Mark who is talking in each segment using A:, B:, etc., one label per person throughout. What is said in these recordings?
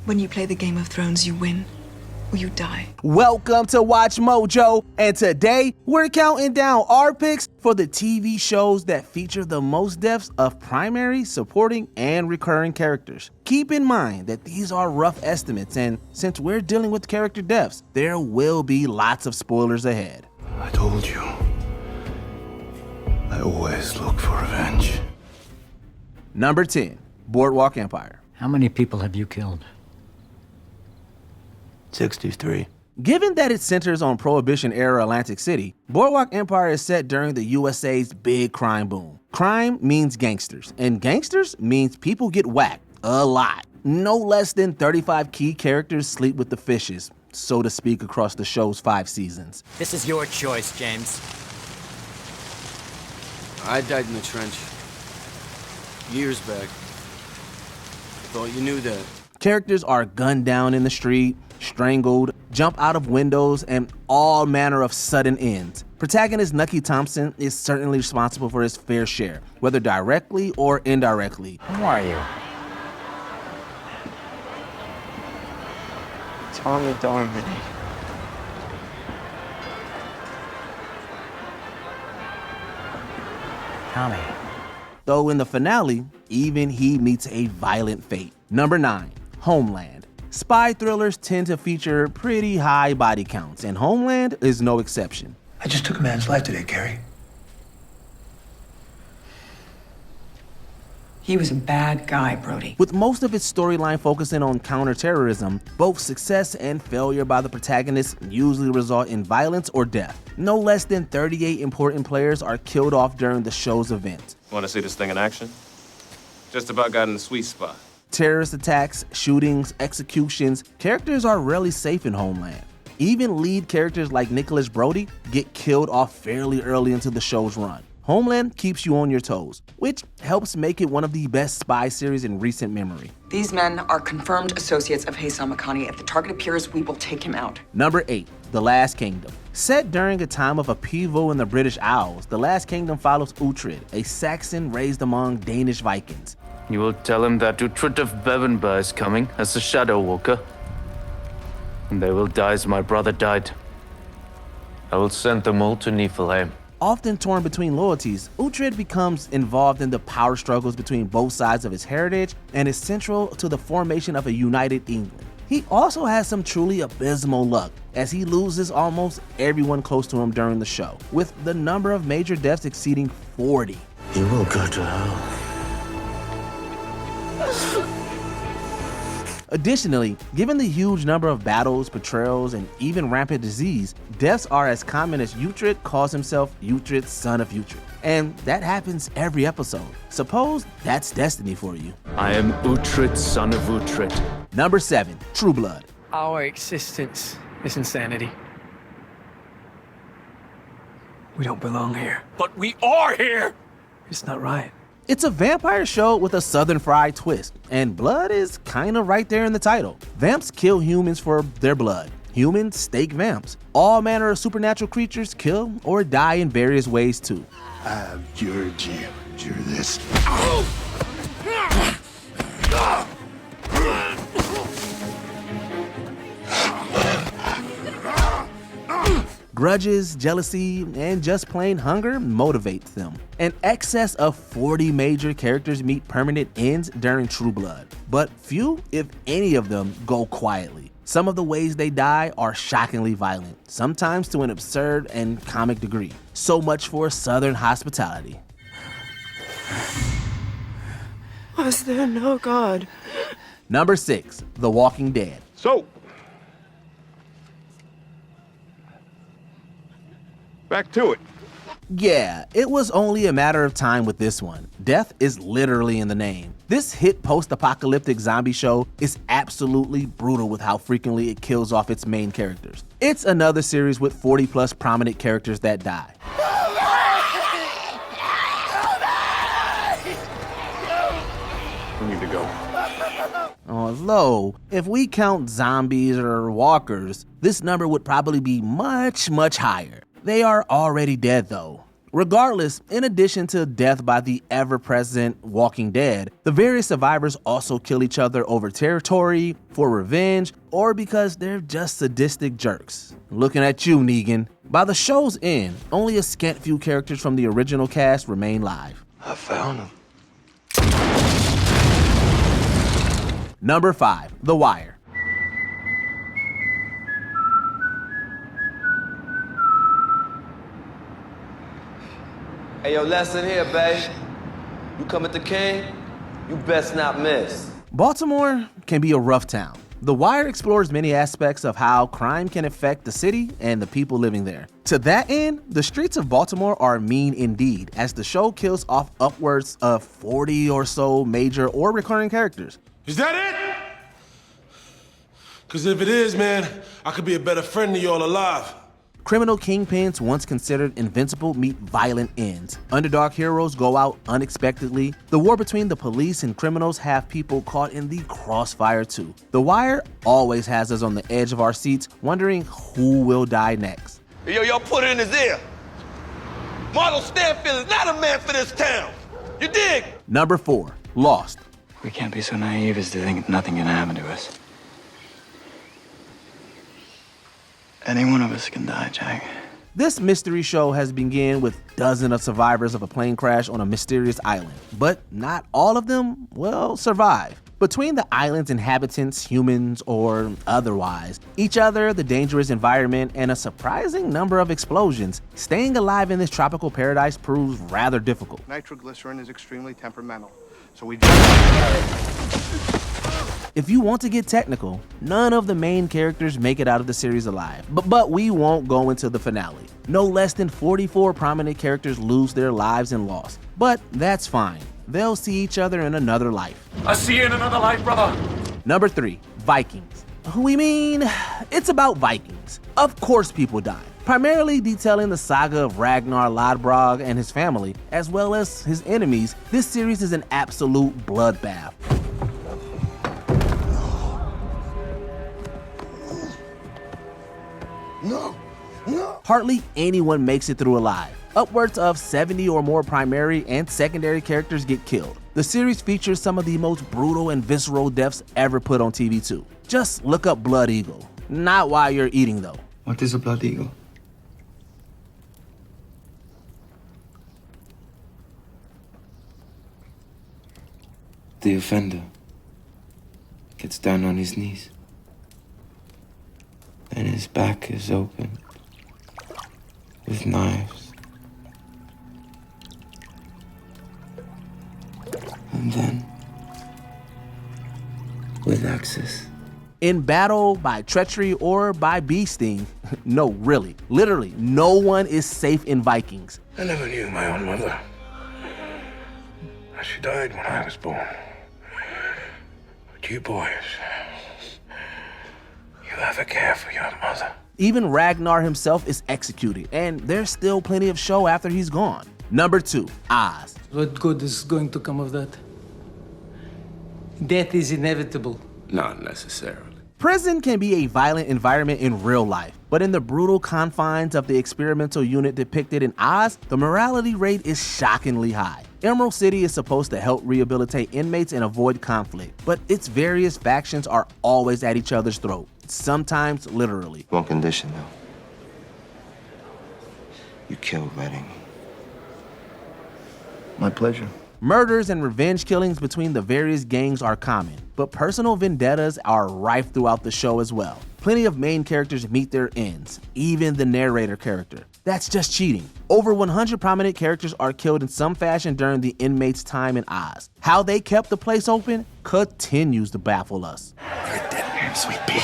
A: When you play the Game of Thrones, you win or you die.
B: Welcome to Watch Mojo, and today we're counting down our picks for the TV shows that feature the most deaths of primary, supporting, and recurring characters. Keep in mind that these are rough estimates, and since we're dealing with character deaths, there will be lots of spoilers ahead.
C: I told you, I always look for revenge.
B: Number 10, Boardwalk Empire.
D: How many people have you killed?
C: 63.
B: Given that it centers on Prohibition-era Atlantic City, Boardwalk Empire is set during the USA's big crime boom. Crime means gangsters, and gangsters means people get whacked a lot. No less than 35 key characters sleep with the fishes, so to speak, across the show's 5 seasons.
E: This is your choice, James.
F: I died in the trench. Years back. Thought you knew that.
B: Characters are gunned down in the street, strangled, jump out of windows, and all manner of sudden ends. Protagonist Nucky Thompson is certainly responsible for his fair share, whether directly or indirectly.
D: Who are you?
F: Tommy Darmody.
D: Tommy.
B: Though in the finale, even he meets a violent fate. Number 9, Homeland. Spy thrillers tend to feature pretty high body counts, and Homeland is no exception.
C: I just took a man's life today, Carrie.
A: He was a bad guy, Brody.
B: With most of its storyline focusing on counterterrorism, both success and failure by the protagonist usually result in violence or death. No less than 38 important players are killed off during the show's event.
G: Want to see this thing in action? Just about got in the sweet spot.
B: Terrorist attacks, shootings, executions, characters are rarely safe in Homeland. Even lead characters like Nicholas Brody get killed off fairly early into the show's run. Homeland keeps you on your toes, which helps make it one of the best spy series in recent memory.
H: These men are confirmed associates of Haysam Makani. If the target appears, we will take him out.
B: Number 8, The Last Kingdom. Set during a time of upheaval in the British Isles, The Last Kingdom follows Uhtred, a Saxon raised among Danish Vikings.
I: You will tell him that Uhtred of Bevernburg is coming as a Shadow Walker, and they will die as my brother died. I will send them all to Niflheim.
B: Often torn between loyalties, Uhtred becomes involved in the power struggles between both sides of his heritage and is central to the formation of a united England. He also has some truly abysmal luck, as he loses almost everyone close to him during the show, with the number of major deaths exceeding 40.
C: You will go to hell.
B: Additionally, given the huge number of battles, betrayals, and even rampant disease, deaths are as common as Uhtred calls himself Uhtred, son of Uhtred. And that happens every episode. Suppose that's destiny for you.
I: I am Uhtred, son of Uhtred.
B: Number 7, True Blood.
J: Our existence is insanity. We don't belong here.
E: But we are here!
J: It's not right.
B: It's a vampire show with a southern fried twist, and blood is kinda right there in the title. Vamps kill humans for their blood. Humans stake vamps. All manner of supernatural creatures kill or die in various ways too.
C: I've cured you. Cure this.
B: Grudges, jealousy, and just plain hunger motivates them. An excess of 40 major characters meet permanent ends during True Blood, but few, if any of them, go quietly. Some of the ways they die are shockingly violent, sometimes to an absurd and comic degree. So much for Southern hospitality.
A: Was there no God?
B: Number 6, The Walking Dead.
G: So, back to it.
B: Yeah, it was only a matter of time with this one. Death is literally in the name. This hit post-apocalyptic zombie show is absolutely brutal with how frequently it kills off its main characters. It's another series with 40 plus prominent characters that die.
G: We need to go.
B: Although, if we count zombies or walkers, this number would probably be much, much higher. They are already dead though. Regardless, in addition to death by the ever-present Walking Dead, the various survivors also kill each other over territory, for revenge, or because they're just sadistic jerks. Looking at you, Negan. By the show's end, only a scant few characters from the original cast remain live.
C: I found him.
B: Number 5, The Wire.
K: Hey, yo, lesson here, babe. You come at the king, you best not miss.
B: Baltimore can be a rough town. The Wire explores many aspects of how crime can affect the city and the people living there. To that end, the streets of Baltimore are mean indeed, as the show kills off upwards of 40 or so major or recurring characters.
L: Is that it? Because if it is, man, I could be a better friend to y'all alive.
B: Criminal kingpins once considered invincible meet violent ends. Underdog heroes go out unexpectedly. The war between the police and criminals have people caught in the crossfire too. The Wire always has us on the edge of our seats, wondering who will die next.
K: Hey, yo, y'all put it in his ear. Marlo Stanfield is not a man for this town. You dig?
B: Number 4, Lost.
D: We can't be so naive as to think nothing can happen to us. Any one of us can die, Jack.
B: This mystery show has begun with dozens of survivors of a plane crash on a mysterious island, but not all of them, well, survive. Between the island's inhabitants, humans or otherwise, each other, the dangerous environment, and a surprising number of explosions, staying alive in this tropical paradise proves rather difficult.
M: Nitroglycerin is extremely temperamental, so we
B: If you want to get technical, none of the main characters make it out of the series alive, but we won't go into the finale. No less than 44 prominent characters lose their lives in Lost, but that's fine. They'll see each other in another life.
E: I see you in another life, brother.
B: Number 3, Vikings. It's about Vikings. Of course people die. Primarily detailing the saga of Ragnar Lodbrok and his family, as well as his enemies, this series is an absolute bloodbath.
C: No.
B: Hardly anyone makes it through alive. Upwards of 70 or more primary and secondary characters get killed. The series features some of the most brutal and visceral deaths ever put on TV too. Just look up Blood Eagle. Not while you're eating though.
J: What is a blood eagle?
N: The offender gets down on his knees, and his back is open with knives. And then, with axes.
B: In battle, by treachery, or by bee sting, no, really, literally, no one is safe in Vikings.
C: I never knew my own mother. She died when I was born. But you boys, you have a care for your mother.
B: Even Ragnar himself is executed, and there's still plenty of show after he's gone. Number 2, Oz.
J: What good is going to come of that? Death is inevitable.
F: Not necessarily.
B: Prison can be a violent environment in real life, but in the brutal confines of the experimental unit depicted in Oz, the morality rate is shockingly high. Emerald City is supposed to help rehabilitate inmates and avoid conflict, but its various factions are always at each other's throat, sometimes literally.
N: One condition, though. You kill Redding.
C: My pleasure.
B: Murders and revenge killings between the various gangs are common, but personal vendettas are rife throughout the show as well. Plenty of main characters meet their ends, even the narrator character. That's just cheating. Over 100 prominent characters are killed in some fashion during the inmates' time in Oz. How they kept the place open continues to baffle us.
C: Get that, sweet pea.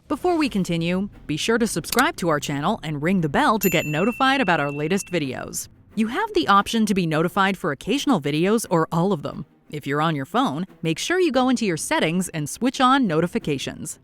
O: Before we continue, be sure to subscribe to our channel and ring the bell to get notified about our latest videos. You have the option to be notified for occasional videos or all of them. If you're on your phone, make sure you go into your settings and switch on notifications.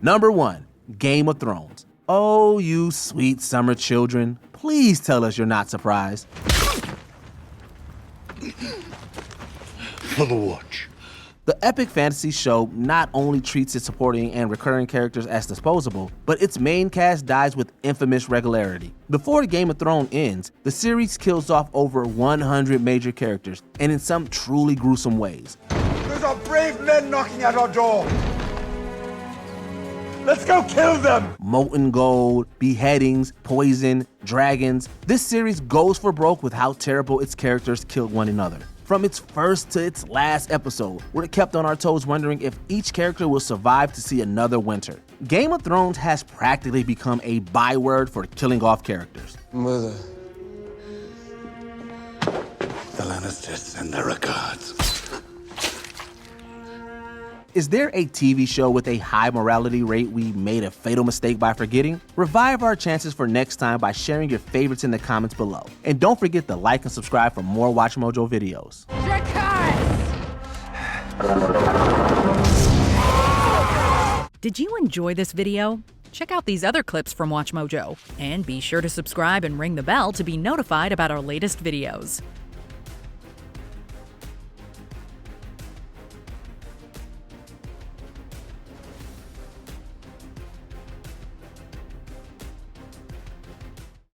B: Number 1, Game of Thrones. Oh, you sweet summer children, please tell us you're not surprised.
C: For the watch.
B: The epic fantasy show not only treats its supporting and recurring characters as disposable, but its main cast dies with infamous regularity. Before Game of Thrones ends, the series kills off over 100 major characters, and in some truly gruesome ways.
P: Those are brave men knocking at our door. Let's go kill them!
B: Molten gold, beheadings, poison, dragons. This series goes for broke with how terrible its characters killed one another. From its first to its last episode, we're kept on our toes wondering if each character will survive to see another winter. Game of Thrones has practically become a byword for killing off characters.
N: Mother.
P: The Lannisters send their regards.
B: Is there a TV show with a high morality rate we made a fatal mistake by forgetting? Revive our chances for next time by sharing your favorites in the comments below. And don't forget to like and subscribe for more WatchMojo videos.
O: Did you enjoy this video? Check out these other clips from WatchMojo, and be sure to subscribe and ring the bell to be notified about our latest videos.